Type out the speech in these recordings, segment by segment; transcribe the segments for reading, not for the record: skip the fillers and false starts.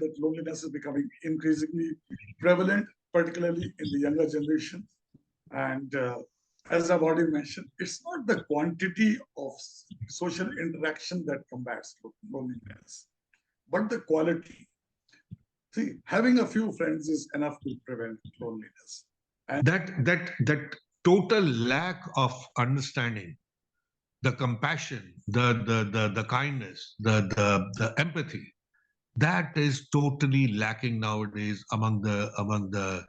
that loneliness is becoming increasingly prevalent, particularly in the younger generation. And as I've already mentioned, it's not the quantity of social interaction that combats loneliness, but the quality. See, having a few friends is enough to prevent loneliness. And that total lack of understanding, the compassion, the kindness, the empathy, that is totally lacking nowadays among the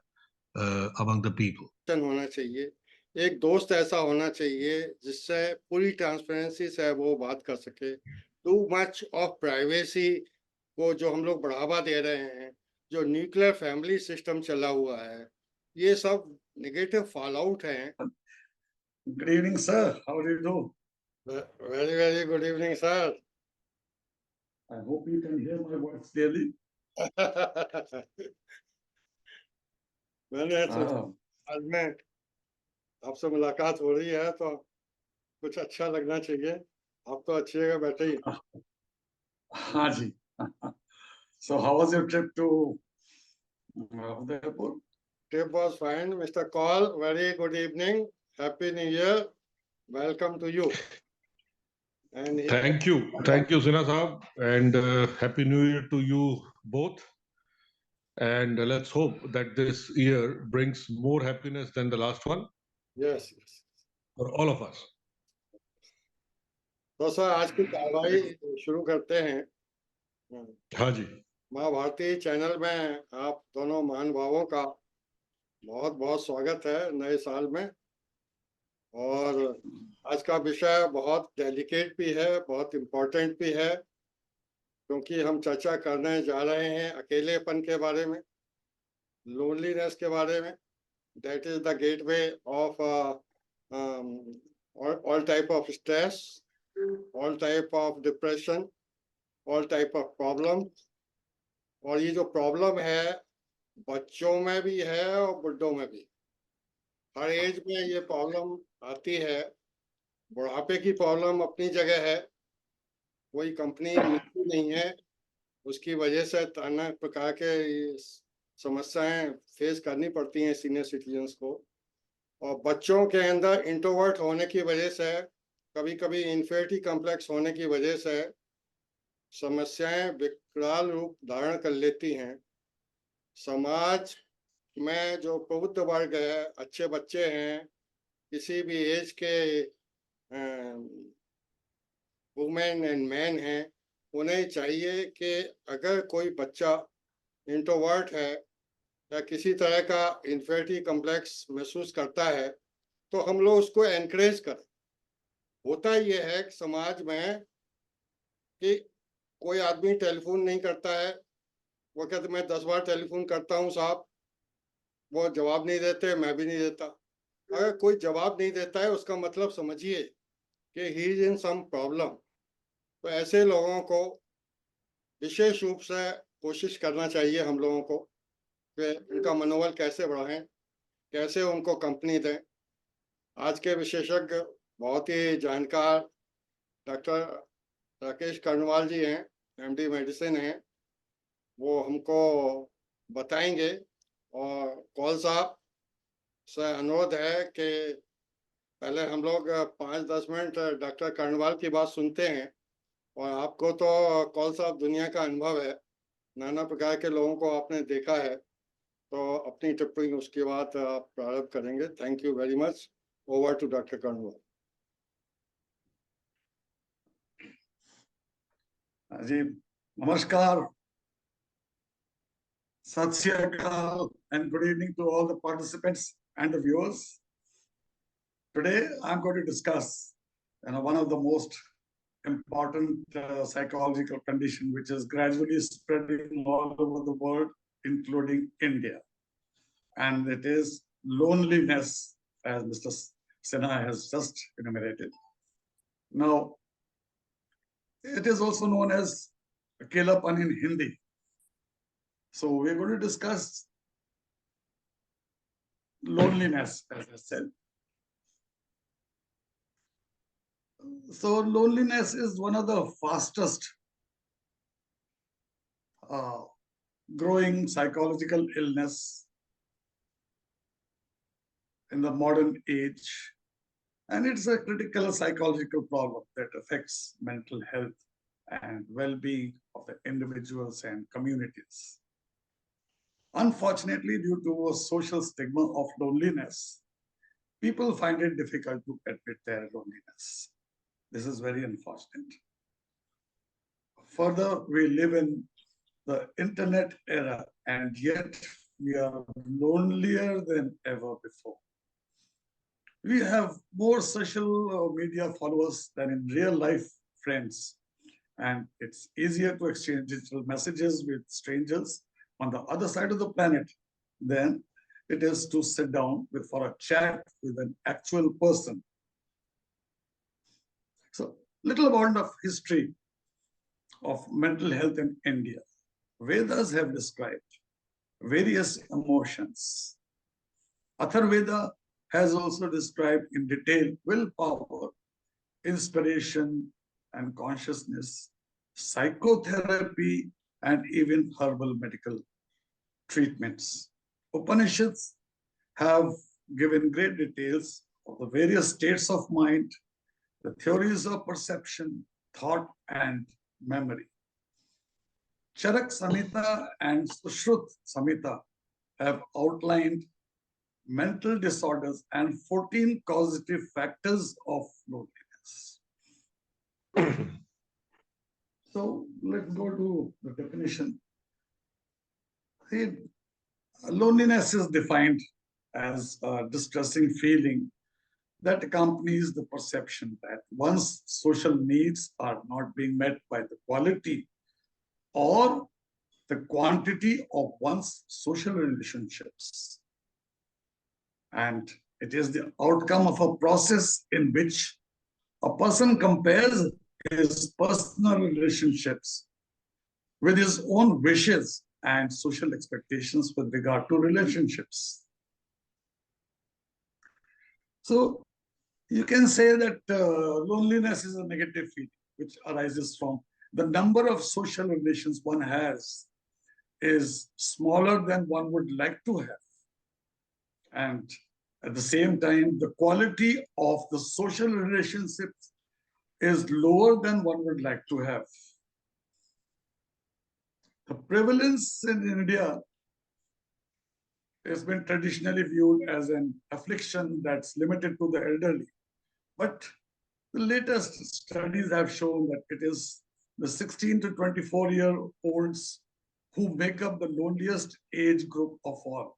people. होना चाहिए, एक दोस्त ऐसा होना चाहिए जिससे पूरी transparency से वो बात कर सके. टू मच ऑफ प्राइवेसी को जो हम लोग बढ़ावा दे रहे हैं, जो न्यूक्लियर फैमिली सिस्टम चला हुआ है, ये सब नेगेटिव फॉल आउट है. Good evening, sir. How do you do? Very, very good evening, sir. I hope you can hear my voice clearly. मैंने आज में आपसे मुलाकात हो रही है तो कुछ अच्छा लगना चाहिए. आप तो अच्छी जगह बैठे ही. हाँ जी. So how was your trip to Udaipur? Trip was fine, Mr. Kaul. Very good evening. Happy New Year. Welcome to you. And Thank you, Sinha Saab, and Happy New Year to you both. And let's hope that this year brings more happiness than the last one. Yes, yes. For all of us. तो sir आज की कार्रवाई शुरू करते हैं. हाँ जी. माँ Bharti channel में आप दोनों महानुभावों का बहुत बहुत स्वागत है नए साल में. और आज का विषय बहुत डेलिकेट भी है, बहुत इम्पोर्टेंट भी है, क्योंकि हम चर्चा करने जा रहे हैं अकेलेपन के बारे में, लोनलीनेस के बारे में. That is the gateway of all type of stress, all type of depression, all type of problem. और ये जो प्रॉब्लम है बच्चों में भी है और बुढ़ों में भी. हर एज में ये प्रॉब्लम आती है. बुढ़ापे की प्रॉब्लम अपनी जगह है, कोई कंपनी मिलती नहीं है, उसकी वजह से नाना प्रकार के समस्याएं फेस करनी पड़ती हैं सीनियर सिटीजन्स को. और बच्चों के अंदर इंट्रोवर्ट होने की वजह से, कभी कभी इन्फेरिटी कॉम्प्लेक्स होने की वजह से समस्याएं विकराल रूप धारण कर लेती हैं. समाज में जो प्रबुद्ध वर्ग है, अच्छे बच्चे हैं, किसी भी एज के वुमेन एंड मैन हैं, उन्हें चाहिए कि अगर कोई बच्चा इंट्रोवर्ट है या किसी तरह का इन्फेरिटी कॉम्प्लेक्स महसूस करता है तो हम लोग उसको एनकरेज करें. होता ये है कि समाज में कि कोई आदमी टेलीफोन नहीं करता है, वो कहते मैं 10 बार टेलीफोन करता हूँ साहब, वो जवाब नहीं देते, मैं भी नहीं देता. अगर कोई जवाब नहीं देता है उसका मतलब समझिए कि he is in some problem. तो ऐसे लोगों को विशेष रूप से कोशिश करना चाहिए हम लोगों को कि उनका मनोबल कैसे बढ़ाएं, कैसे उनको कंपनी दें. आज के विशेषज्ञ बहुत ही जानकार डॉक्टर राकेश कर्णवाल जी हैं, MD मेडिसिन हैं, वो हमको बताएंगे. और कौल साहब से अनुरोध है कि पहले हम लोग 5-10 मिनट डॉक्टर कर्णवाल की बात सुनते हैं. और आपको तो कौल साहब दुनिया का अनुभव है, नाना प्रकार के लोगों को आपने देखा है, तो अपनी टिप्पणी उसके बाद आप प्रारंभ करेंगे. Thank you very much. Over to doctor Karnwal. जी नमस्कार, Sat Shri Akal, and good evening to all the participants and the viewers. Today, I'm going to discuss one of the most important psychological condition, which is gradually spreading all over the world, including India. And it is loneliness, as Mr. Sinha has just enumerated. Now, it is also known as Akelapan in Hindi. So we're going to discuss loneliness, as I said. So loneliness is one of the fastest growing psychological illness in the modern age, and it's a critical psychological problem that affects mental health and well-being of the individuals and communities. Unfortunately, due to a social stigma of loneliness, people find it difficult to admit their loneliness. This is very unfortunate. Further, we live in the internet era, and yet we are lonelier than ever before. We have more social media followers than in real life friends, and it's easier to exchange digital messages with strangers on the other side of the planet than it is to sit down for a chat with an actual person. So, little amount of history of mental health in India. Vedas have described various emotions. Atharvaveda has also described in detail willpower, inspiration, and consciousness, psychotherapy, and even herbal medical treatments. Upanishads have given great details of the various states of mind, the theories of perception, thought, and memory. Charak Samhita and Sushrut Samhita have outlined mental disorders and 14 causative factors of loneliness. So let's go to the definition. See, loneliness is defined as a distressing feeling that accompanies the perception that one's social needs are not being met by the quality or the quantity of one's social relationships. And it is the outcome of a process in which a person compares his personal relationships with his own wishes and social expectations with regard to relationships. So you can say that loneliness is a negative feeling which arises from the number of social relations one has is smaller than one would like to have. And at the same time, the quality of the social relationships is lower than one would like to have. The prevalence in India has been traditionally viewed as an affliction that's limited to the elderly. But the latest studies have shown that it is the 16 to 24-year-olds who make up the loneliest age group of all.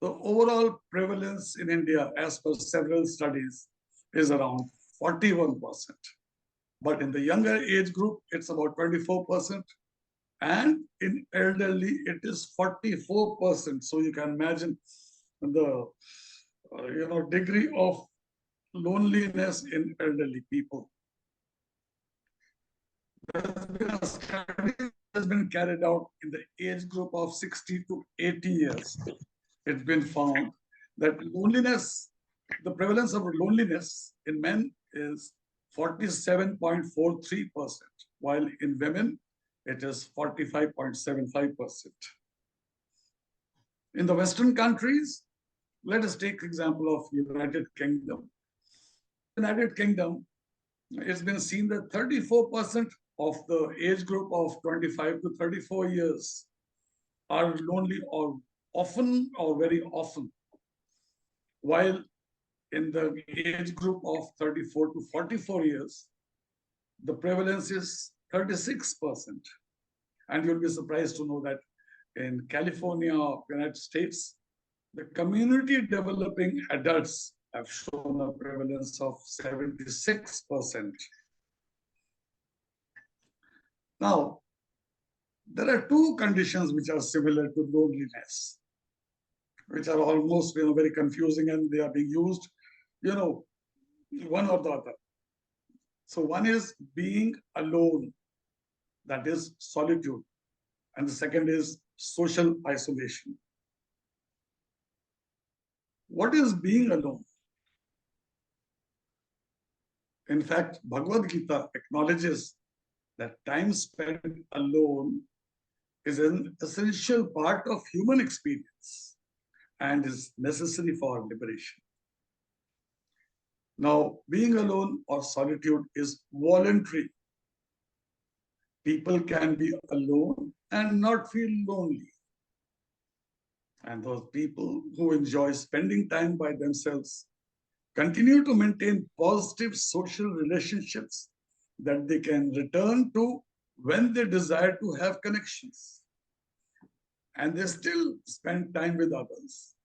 The overall prevalence in India, as per several studies, is around 41%. But in the younger age group, it's about 24%. And in elderly, it is 44%. So you can imagine the degree of loneliness in elderly people. There's been a study that has been carried out in the age group of 60 to 80 years. It's been found that loneliness, the prevalence of loneliness in men is 47.43%, while in women, it is 45.75%. In the Western countries, let us take example of United Kingdom. United Kingdom, it's been seen that 34% of the age group of 25 to 34 years are lonely or often or very often, while in the age group of 34 to 44 years, the prevalence is 36%. And you'll be surprised to know that in California, United States, the community developing adults have shown a prevalence of 76%. Now, there are two conditions which are similar to loneliness, which are almost very confusing, and they are being used, one or the other. So one is being alone, that is solitude, and the second is social isolation. What is being alone? In fact, Bhagavad Gita acknowledges that time spent alone is an essential part of human experience and is necessary for liberation. Now, being alone or solitude is voluntary. People can be alone and not feel lonely. And those people who enjoy spending time by themselves continue to maintain positive social relationships that they can return to when they desire to have connections. And they still spend time with others.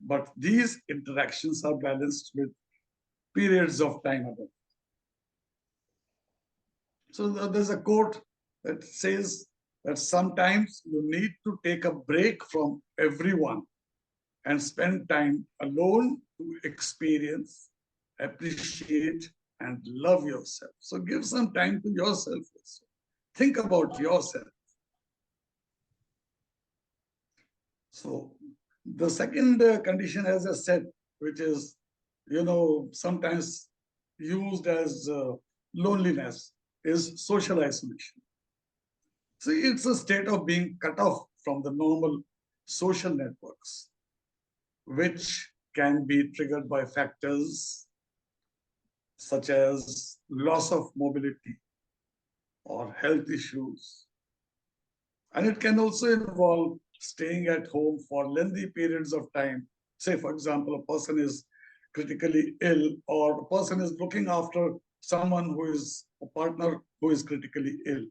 But these interactions are balanced with periods of time alone. So there's a quote that says that sometimes you need to take a break from everyone and spend time alone to experience, appreciate, and love yourself. So give some time to yourself also. Think about yourself. So the second condition, as I said, which is, sometimes used as loneliness, is social isolation. See, it's a state of being cut off from the normal social networks, which can be triggered by factors such as loss of mobility or health issues. And it can also involve staying at home for lengthy periods of time. Say, for example, a person is critically ill, or a person is looking after someone who is a partner who is critically ill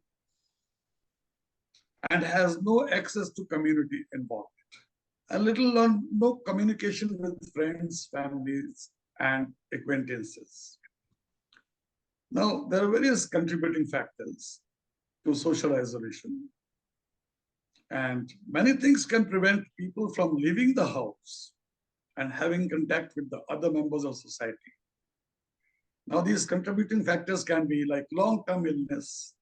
and has no access to community involvement. A little or no communication with friends, families, and acquaintances. Now, there are various contributing factors to social isolation. And many things can prevent people from leaving the house and having contact with the other members of society. Now, these contributing factors can be like long-term illness,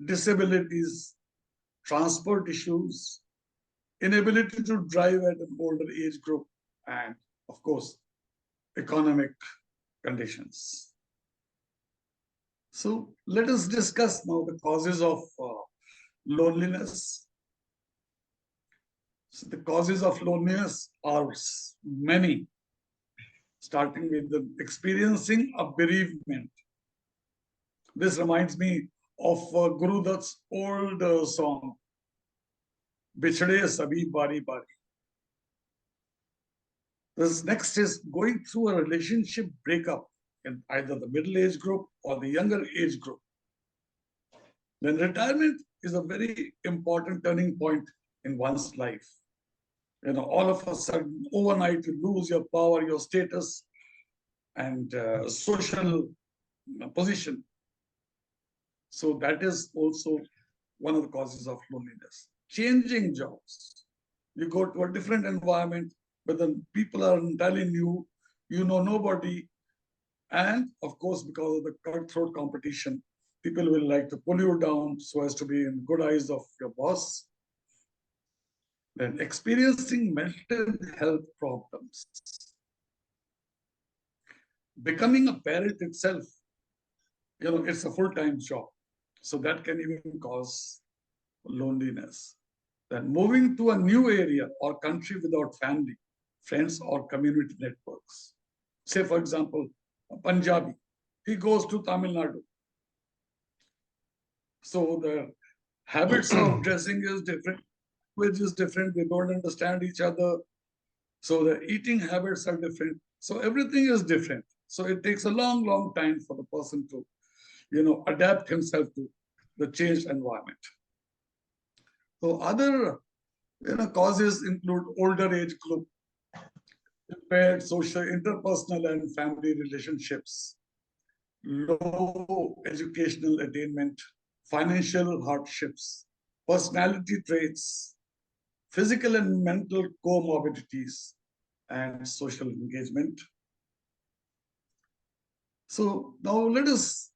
disabilities, transport issues, inability to drive at an older age group, and of course, economic conditions. So let us discuss now the causes of loneliness. So the causes of loneliness are many, starting with the experiencing a bereavement. This reminds me of Guru Dutt's old song, Bichde Sabhi Bari Bari. This next is going through a relationship breakup in either the middle age group or the younger age group. Then retirement is a very important turning point in one's life. All of a sudden, overnight, you lose your power, your status, and social position. So that is also one of the causes of loneliness. Changing jobs. You go to a different environment, but the people are entirely new, you know nobody. And of course, because of the cutthroat competition, people will like to pull you down so as to be in good eyes of your boss. Then experiencing mental health problems. Becoming a parent itself, it's a full-time job. So that can even cause loneliness. Then moving to a new area or country without family, friends, or community networks. Say, for example, a Punjabi, he goes to Tamil Nadu. So the habits of dressing is different, language is different, they don't understand each other. So the eating habits are different. So everything is different. So it takes a long, long time for the person to, adapt himself to the changed environment. So other, causes include older age group, impaired social, interpersonal, and family relationships, low educational attainment, financial hardships, personality traits, physical and mental comorbidities, and social engagement. So now let us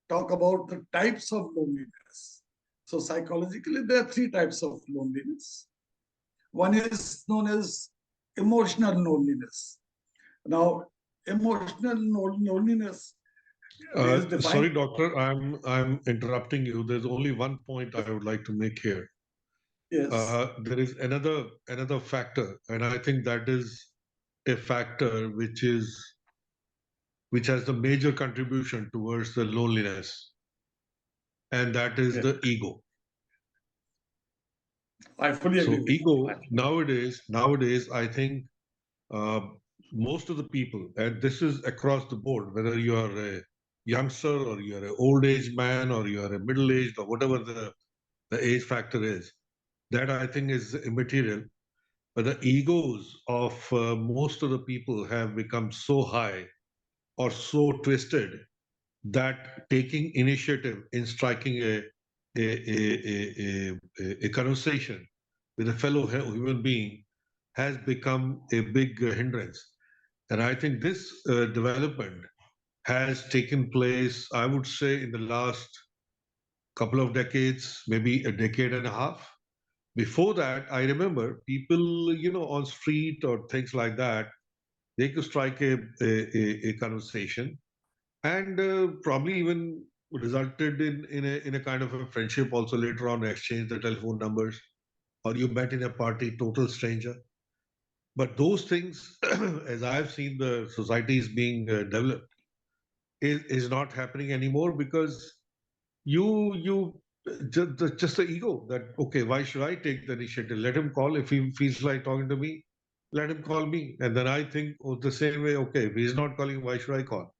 talk about the types of loneliness. So psychologically, there are three types of loneliness. One is known as emotional loneliness. Now, emotional loneliness is defined. Sorry, doctor, I'm interrupting you. There's only one point I would like to make here. Yes. There is another factor, and I think that is a factor which has the major contribution towards the loneliness, and that is Yeah. the ego. I fully agree So with ego that. nowadays, I think uh, most of the people, and this is across the board, whether you are a youngster or you are an old age man or you are a middle aged or whatever the age factor is, that I think is immaterial. But the egos of most of the people have become so high or so twisted that taking initiative in striking a conversation with a fellow human being has become a big hindrance. And I think this development has taken place, I would say, in the last couple of decades, maybe a decade and a half. Before that, I remember people, on street or things like that, they could strike a conversation and probably even resulted in a kind of a friendship also later on, exchange the telephone numbers, or you met in a party, total stranger. But those things, as I've seen the societies being developed, is not happening anymore because you just the ego that, okay, why should I take the initiative? Let him call. If he feels like talking to me, let him call me. And then I think, oh, the same way, okay, if he's not calling, why should I call?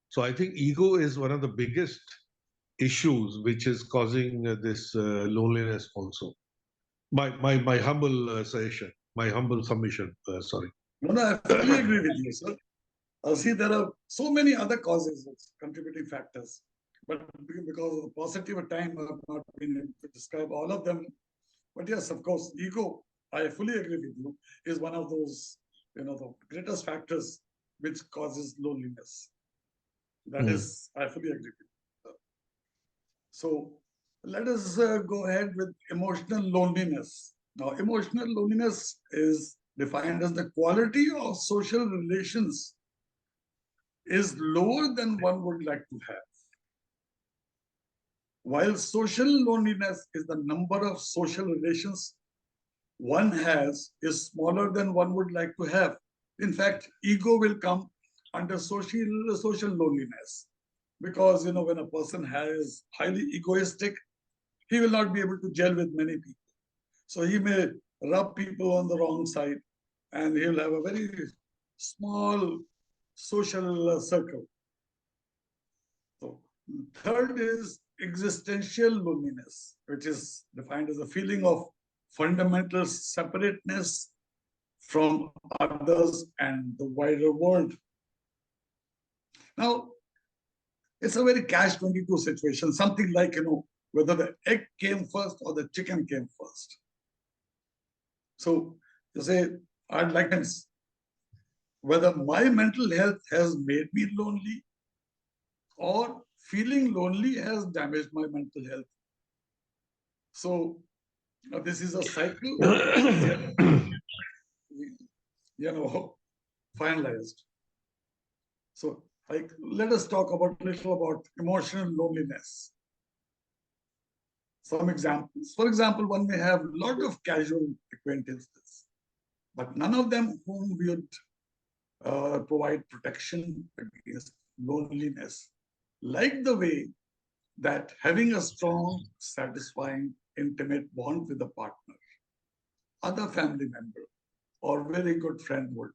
So I think ego is one of the biggest issues which is causing this loneliness also. My humble suggestion, my humble submission, sorry. No, I fully agree with you, sir. See, there are so many other causes, contributing factors, but because of the paucity of time, I've not been able to describe all of them. But yes, of course, ego, I fully agree with you, is one of those, the greatest factors which causes loneliness. That is, I fully agree with you. So let us go ahead with emotional loneliness. Now, emotional loneliness is defined as the quality of social relations is lower than one would like to have. While social loneliness is the number of social relations one has is smaller than one would like to have. In fact, ego will come under social loneliness because, when a person is highly egoistic, he will not be able to gel with many people. So he may rub people on the wrong side and he'll have a very small social circle. So third is existential loneliness, which is defined as a feeling of fundamental separateness from others and the wider world. Now, it's a very catch-22 situation, something like, whether the egg came first or the chicken came first. So you say, I'd like to know whether my mental health has made me lonely or feeling lonely has damaged my mental health. So this is a cycle, finalized. So let us talk a little about emotional loneliness. Some examples. For example, one may have a lot of casual acquaintances, but none of them whom we would provide protection against loneliness, like the way that having a strong, satisfying, intimate bond with a partner, other family member, or very good friend would.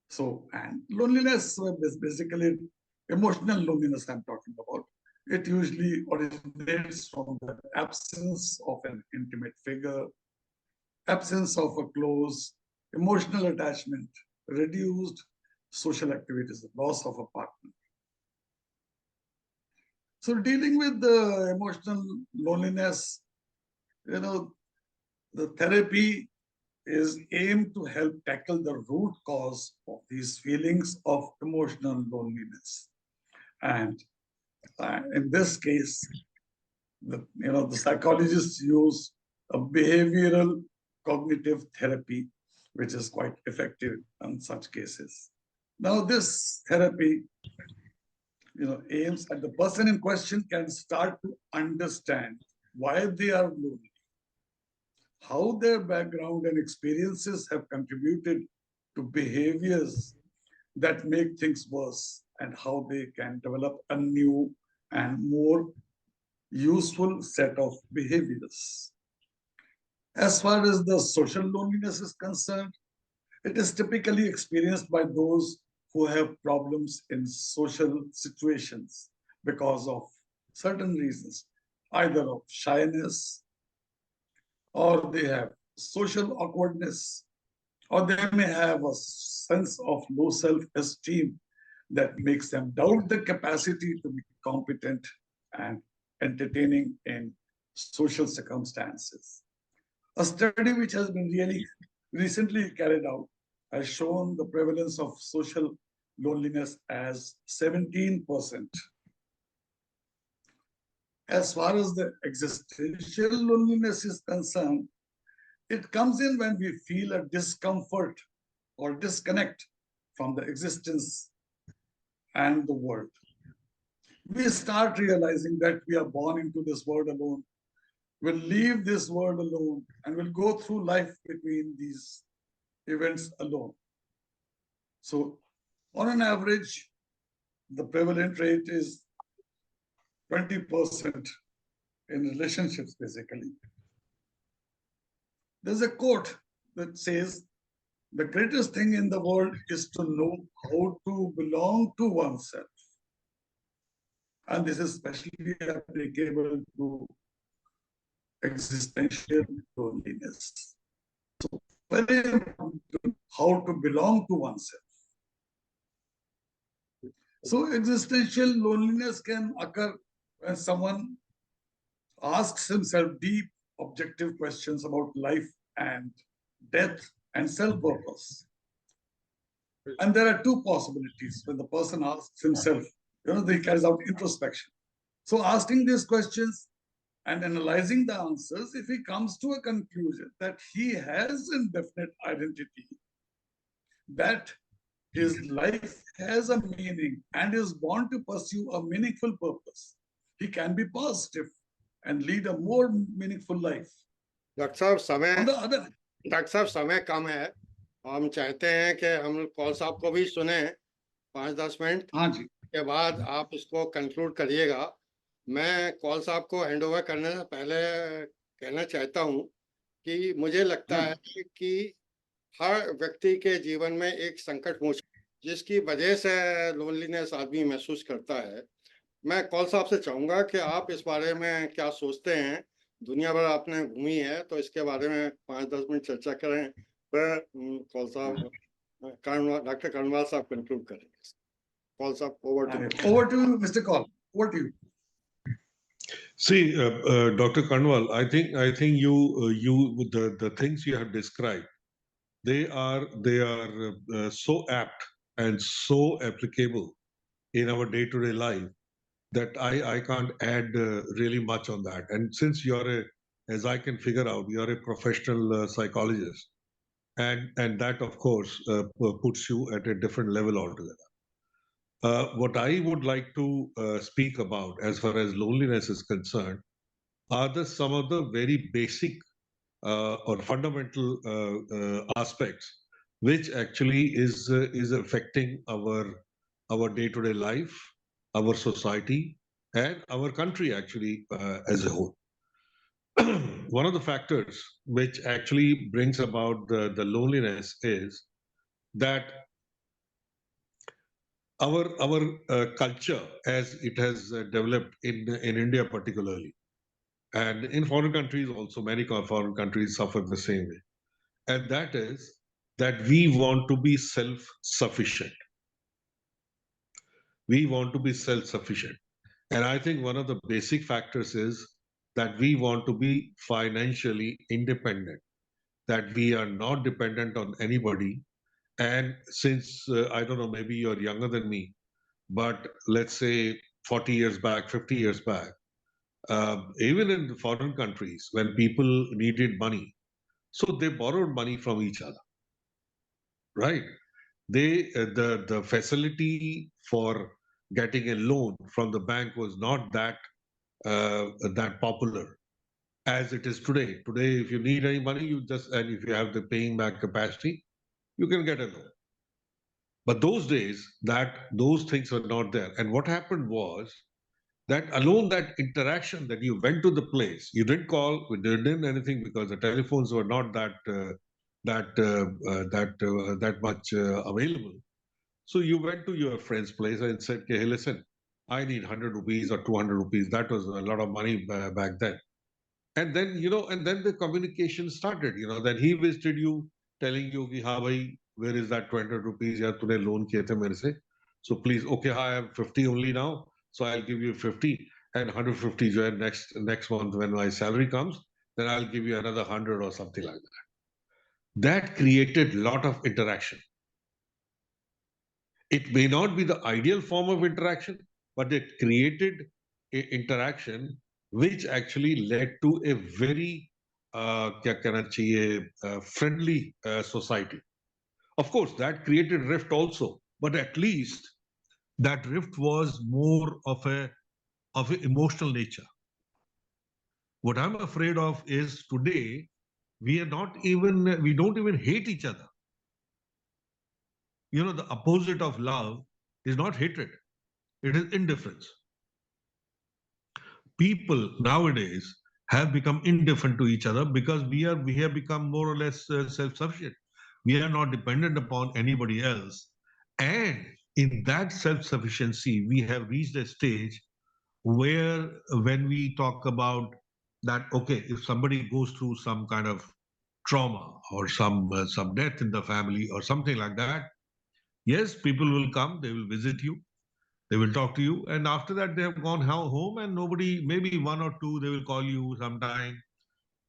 So, and loneliness is basically emotional loneliness I'm talking about. It usually originates from the absence of an intimate figure, absence of a close emotional attachment, reduced social activities, loss of a partner. So dealing with the emotional loneliness, the therapy is aimed to help tackle the root cause of these feelings of emotional loneliness. And in this case, the psychologists use a behavioral cognitive therapy, which is quite effective in such cases. Now, this therapy, aims at the person in question can start to understand why they are lonely, how their background and experiences have contributed to behaviors that make things worse, and how they can develop a new and more useful set of behaviors. As far as the social loneliness is concerned, it is typically experienced by those who have problems in social situations because of certain reasons, either of shyness, or they have social awkwardness, or they may have a sense of low self-esteem that makes them doubt the capacity to be competent and entertaining in social circumstances. A study which has been really recently carried out has shown the prevalence of social loneliness as 17%. As far as the existential loneliness is concerned, it comes in when we feel a discomfort or disconnect from the existence and the world. We start realizing that we are born into this world alone, will leave this world alone, and will go through life between these events alone. So, on an average, the prevalent rate is 20% in relationships, basically. There's a quote that says, "The greatest thing in the world is to know how to belong to oneself." And this is especially applicable to existential loneliness. So, very important to know how to belong to oneself. So, existential loneliness can occur when someone asks himself deep, objective questions about life and death and self-purpose. And there are two possibilities when the person asks himself, he carries out introspection. So asking these questions and analyzing the answers, if he comes to a conclusion that he has an indefinite identity, that his life has a meaning and is born to pursue a meaningful purpose, he can be positive and lead a more meaningful life. Doctor साहब On the other hand, doctor साहब समय कम है, हम चाहते हैं कि हम कौल साहब को भी सुने 5-10 मिनट हाँ जी, के बाद आप इसको कंक्लूड करिएगा। मैं कौल साहब को हैंड ओवर करने से पहले कहना चाहता हूं कि मुझे लगता है कि हर व्यक्ति के जीवन में एक संकट जिसकी वजह से लोनलीनेस आदमी महसूस करता है। मैं कौल साहब से चाहूंगा कि आप इस बारे में क्या सोचते हैं। दुनिया भर आपने घूमी है, तो इसके बारे में 5-10 मिनट चर्चा करें, फिर कौल साहब डॉक्टर कर्णवाल साहब कंक्लूड करेंगे। कौल साहब, over to you, Mr. Kaul. Over to you. See, Dr. Karnawal, I think the things you have described, they are so apt and so applicable in our day-to-day life that I can't add really much on that. And since as I can figure out, you're a professional psychologist, and that of course puts you at a different level altogether. What I would like to speak about as far as loneliness is concerned are some of the very basic or fundamental aspects which actually is affecting our day-to-day life, our society, and our country actually as a whole. One of the factors which actually brings about the loneliness is that our culture, as it has developed in India particularly, and in foreign countries also, many foreign countries suffer the same way, and that is that we want to be self-sufficient. We want to be self-sufficient, and I think one of the basic factors is that we want to be financially independent, that we are not dependent on anybody. And since I don't know, maybe you're younger than me, but let's say 40 years back, 50 years back, even in foreign countries, when people needed money, so they borrowed money from each other, right? the facility for getting a loan from the bank was not that popular as it is today. Today, if you need any money, and if you have the paying back capacity, you can get a loan. But those days, those things were not there. And what happened was that alone, that interaction, that you went to the place, you didn't call, we didn't anything, because the telephones were not that much available. So you went to your friend's place and said, okay, hey, listen, I need 100 rupees or 200 rupees. That was a lot of money back then. And then, and then the communication started, then he visited you, telling you, ki, ha, bhai, where is that 20 rupees? Ya, tune loan kiye the mere se. So please, okay, I have 50 only now. So I'll give you 50 and 150 jo hai, next month when my salary comes, then I'll give you another 100 or something like that. That created a lot of interaction. It may not be the ideal form of interaction, but it created an interaction which actually led to a very friendly society. Of course, that created rift also, but at least that rift was more of an emotional nature. What I'm afraid of is today we don't even hate each other. The opposite of love is not hatred, it is indifference. People nowadays have become indifferent to each other because we have become more or less self-sufficient. We are not dependent upon anybody else. And in that self-sufficiency, we have reached a stage where when we talk about that, okay, if somebody goes through some kind of trauma or some death in the family or something like that, yes, people will come, they will visit you, they will talk to you, and after that they have gone home, and nobody, maybe one or two, they will call you sometime,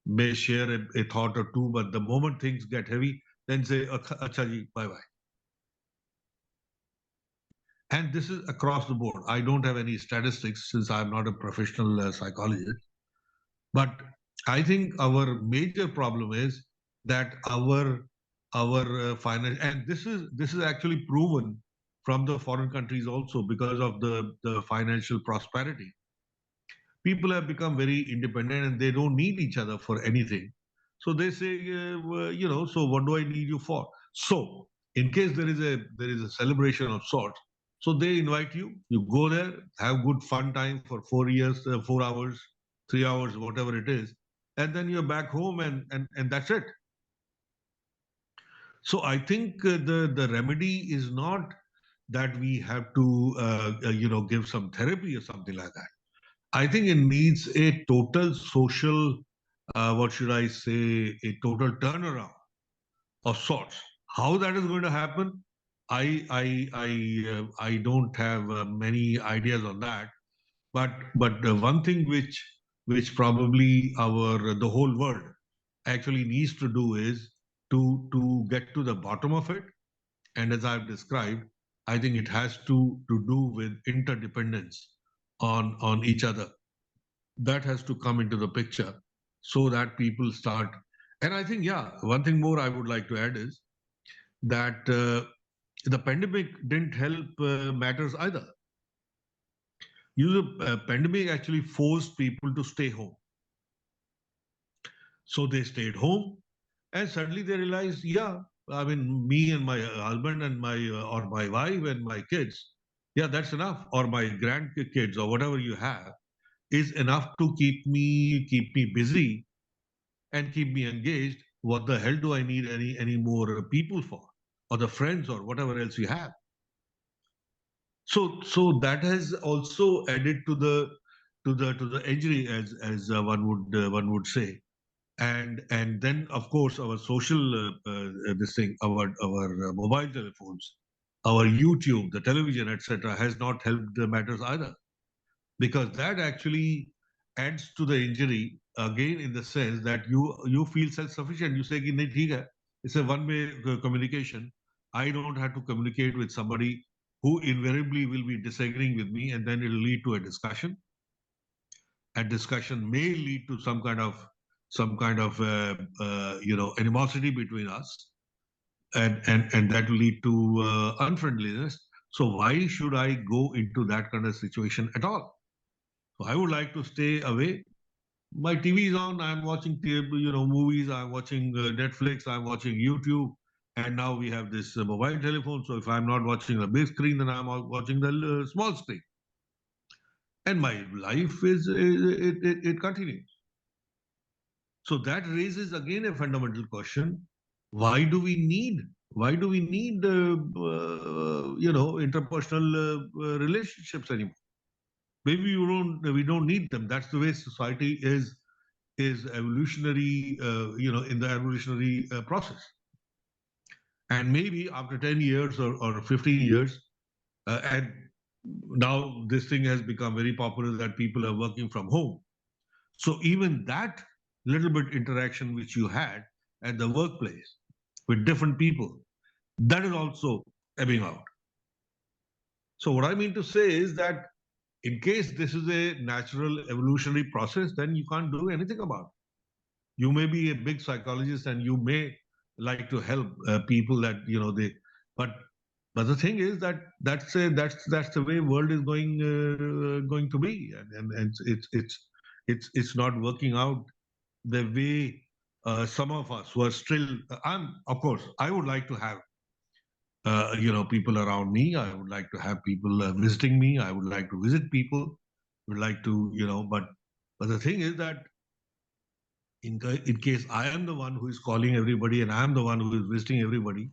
may share a thought or two, but the moment things get heavy, then say, "Acha ji, bye bye." And this is across the board. I don't have any statistics since I'm not a professional psychologist, but I think our major problem is that our finance, and this is actually proven from the foreign countries also because of the financial prosperity. People have become very independent and they don't need each other for anything. So they say, so what do I need you for? So in case there is a celebration of sorts, so they invite you, you go there, have good fun time for 4 years, 4 hours, 3 hours, whatever it is, and then you're back home and that's it. So I think the remedy is not that we have to give some therapy or something like that. I think it needs a total social, what should I say, a total turnaround of sorts. How that is going to happen, I don't have many ideas on that. But one thing which probably the whole world actually needs to do is to get to the bottom of it. And as I've described, I think it has to do with interdependence on each other. That has to come into the picture so that people start. And I think, yeah, one thing more I would like to add is that the pandemic didn't help matters either. The pandemic actually forced people to stay home. So they stayed home, and suddenly they realized, yeah, I mean, me and my husband and or my wife and my kids, yeah, that's enough. Or my grandkids or whatever you have is enough to keep me busy and keep me engaged. What the hell do I need any more people for, or the friends or whatever else you have? So that has also added to the injury, as one would say. And then of course our social our mobile telephones, our YouTube, the television, etc., has not helped the matters either, because that actually adds to the injury again, in the sense that you feel self-sufficient. You say, "Ki, nahi, theek hai." It's a one-way communication. I don't have to communicate with somebody who invariably will be disagreeing with me, and then it'll lead to a discussion. And discussion may lead to some kind of animosity between us. and that will lead to unfriendliness. So why should I go into that kind of situation at all? So I would like to stay away. My TV is on. I'm watching movies. I'm watching Netflix. I'm watching YouTube. And now we have this mobile telephone. So if I'm not watching the big screen, then I'm watching the small screen. And my life it continues. So that raises again a fundamental question: why do we need interpersonal relationships anymore? Maybe we don't need them. That's the way society is evolutionary, in the evolutionary process. And maybe after 10 years or 15 years, and now this thing has become very popular that people are working from home. So even that little bit interaction which you had at the workplace with different people, that is also ebbing out. So what I mean to say is that in case this is a natural evolutionary process, then you can't do anything about it. You may be a big psychologist and you may like to help people that but the thing is that that's the way world is going to be, and it's not working out the way some of us who are still. Of course, I would like to have people around me. I would like to have people visiting me. I would like to visit people. Would like to but the thing is that in case I am the one who is calling everybody and I am the one who is visiting everybody,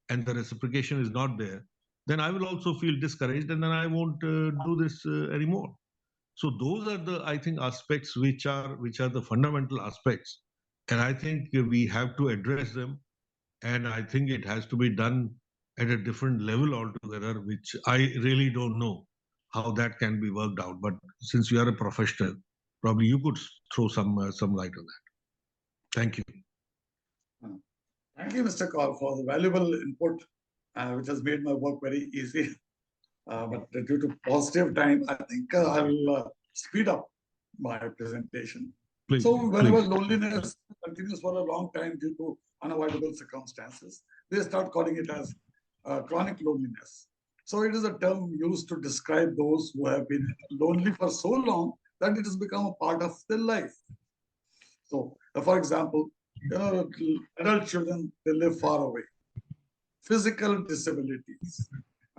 and the reciprocation is not there, then I will also feel discouraged, and then I won't do this anymore. So those are the, I think, aspects which are the fundamental aspects, and I think we have to address them, and I think it has to be done at a different level altogether, which I really don't know how that can be worked out. But since you are a professional, probably you could throw some light on that. Thank you. Thank you, Mr. Kaur, for the valuable input, which has made my work very easy. But due to positive time, I think I will speed up my presentation. Please, so whenever please. loneliness continues for a long time due to unavoidable circumstances, they start calling it as chronic loneliness. So it is a term used to describe those who have been lonely for so long that it has become a part of their life. So, for example, adult children, they live far away. Physical disabilities,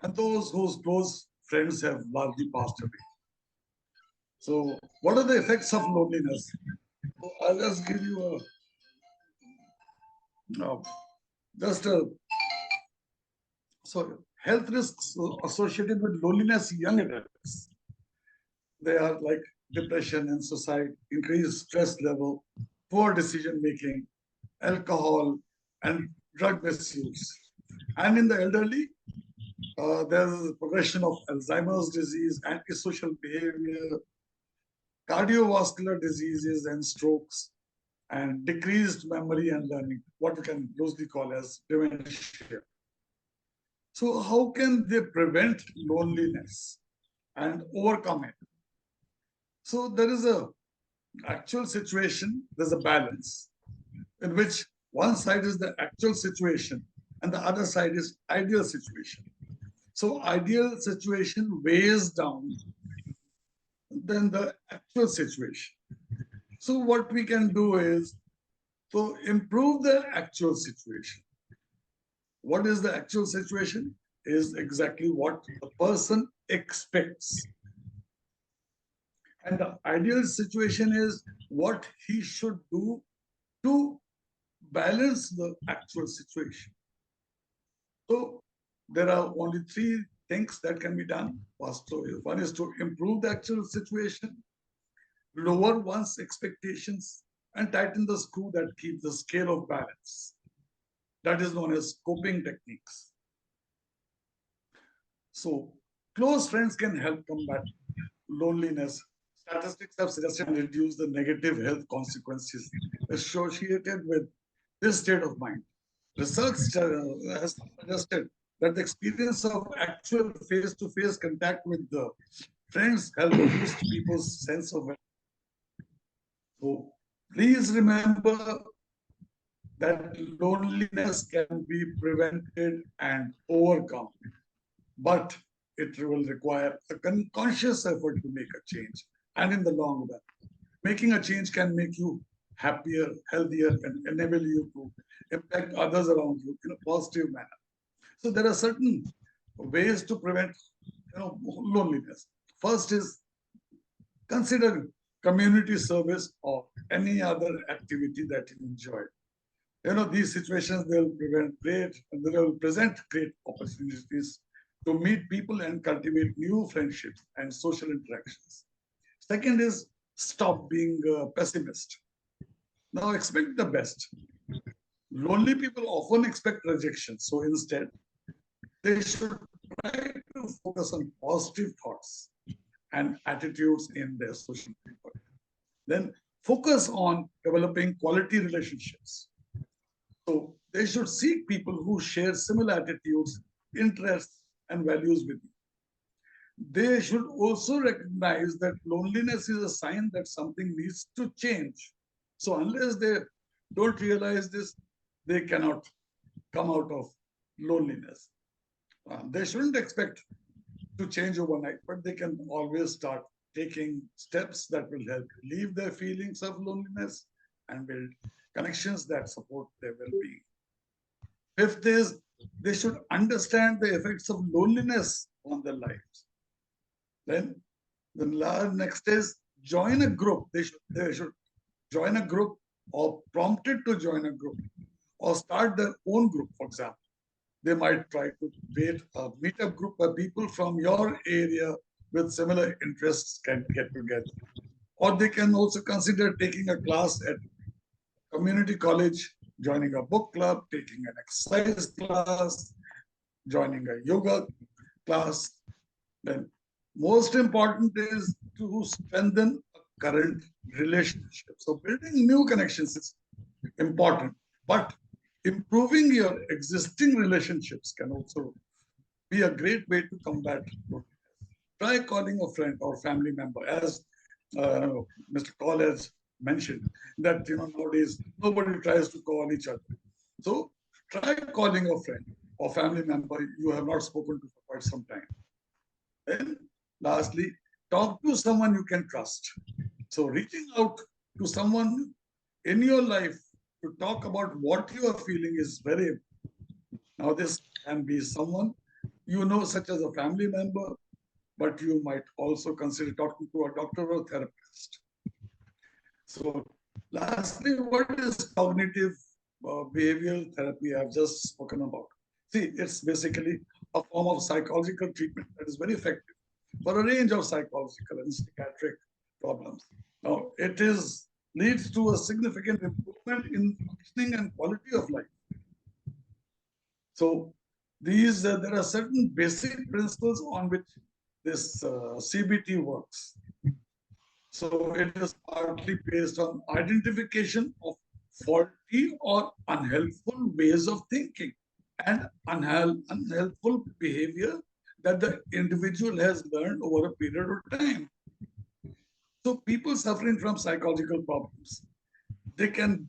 and those whose close friends have largely passed away. So, what are the effects of loneliness? So I'll just give you so health risks associated with loneliness in young adults. They are like depression and suicide, increased stress level, poor decision making, alcohol, and drug misuse. And in the elderly, there's a progression of Alzheimer's disease, antisocial behavior, cardiovascular diseases and strokes, and decreased memory and learning, what we can loosely call as dementia. So how can they prevent loneliness and overcome it? So there is a actual situation, there's a balance in which one side is the actual situation and the other side is ideal situation. So ideal situation weighs down than the actual situation. So what we can do is to improve the actual situation. What is the actual situation? Is exactly what the person expects. And the ideal situation is what he should do to balance the actual situation. So there are only three things that can be done. First, one is to improve the actual situation, lower one's expectations, and tighten the screw that keeps the scale of balance. That is known as coping techniques. So close friends can help combat loneliness. Statistics have suggested and reduce the negative health consequences associated with this state of mind. Research has suggested that the experience of actual face-to-face contact with the friends help boost people's sense of well. So please remember that loneliness can be prevented and overcome, but it will require a conscious effort to make a change. And in the long run, making a change can make you happier, healthier, and enable you to impact others around you in a positive manner. So there are certain ways to prevent, loneliness. First is consider community service or any other activity that you enjoy. These situations, they will present great opportunities to meet people and cultivate new friendships and social interactions. Second is stop being a pessimist. Now expect the best. Lonely people often expect rejection. So instead, they should try to focus on positive thoughts and attitudes in their social network. Then focus on developing quality relationships. So they should seek people who share similar attitudes, interests, and values with you. They should also recognize that loneliness is a sign that something needs to change. So unless they don't realize this, they cannot come out of loneliness. They shouldn't expect to change overnight, but they can always start taking steps that will help relieve their feelings of loneliness and build connections that support their well-being. Fifth is they should understand the effects of loneliness on their lives. Then the next is join a group. They should join a group or prompted to join a group or start their own group, for example. They might try to create a meetup group where people from your area with similar interests can get together. Or they can also consider taking a class at community college, joining a book club, taking an exercise class, joining a yoga class. Then most important is to strengthen a current relationship. So building new connections is important, but improving your existing relationships can also be a great way to combat loneliness. Try calling a friend or family member, as Mr. Call has mentioned, that nowadays nobody tries to call each other. So try calling a friend or family member you have not spoken to for quite some time. Then lastly, talk to someone you can trust. So reaching out to someone in your life to talk about what you are feeling is very important. Now this can be someone such as a family member, but you might also consider talking to a doctor or therapist. So lastly, what is cognitive behavioral therapy I've just spoken about? See, it's basically a form of psychological treatment that is very effective for a range of psychological and psychiatric problems. Now, it leads to a significant improvement in functioning and quality of life. So there are certain basic principles on which this CBT works. So it is partly based on identification of faulty or unhelpful ways of thinking and unhelpful behavior that the individual has learned over a period of time. So people suffering from psychological problems, they can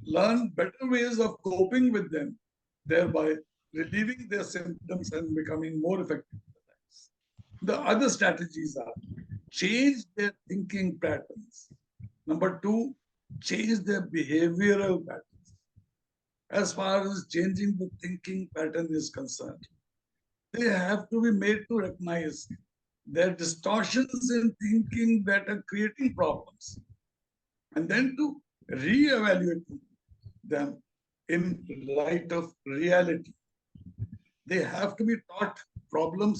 learn better ways of coping with them, thereby relieving their symptoms and becoming more effective. The other strategies are change their thinking patterns. Number two, change their behavioral patterns. As far as changing the thinking pattern is concerned, they have to be made to recognize their distortions in thinking that are creating problems, and then to reevaluate them in light of reality. They have to be taught problem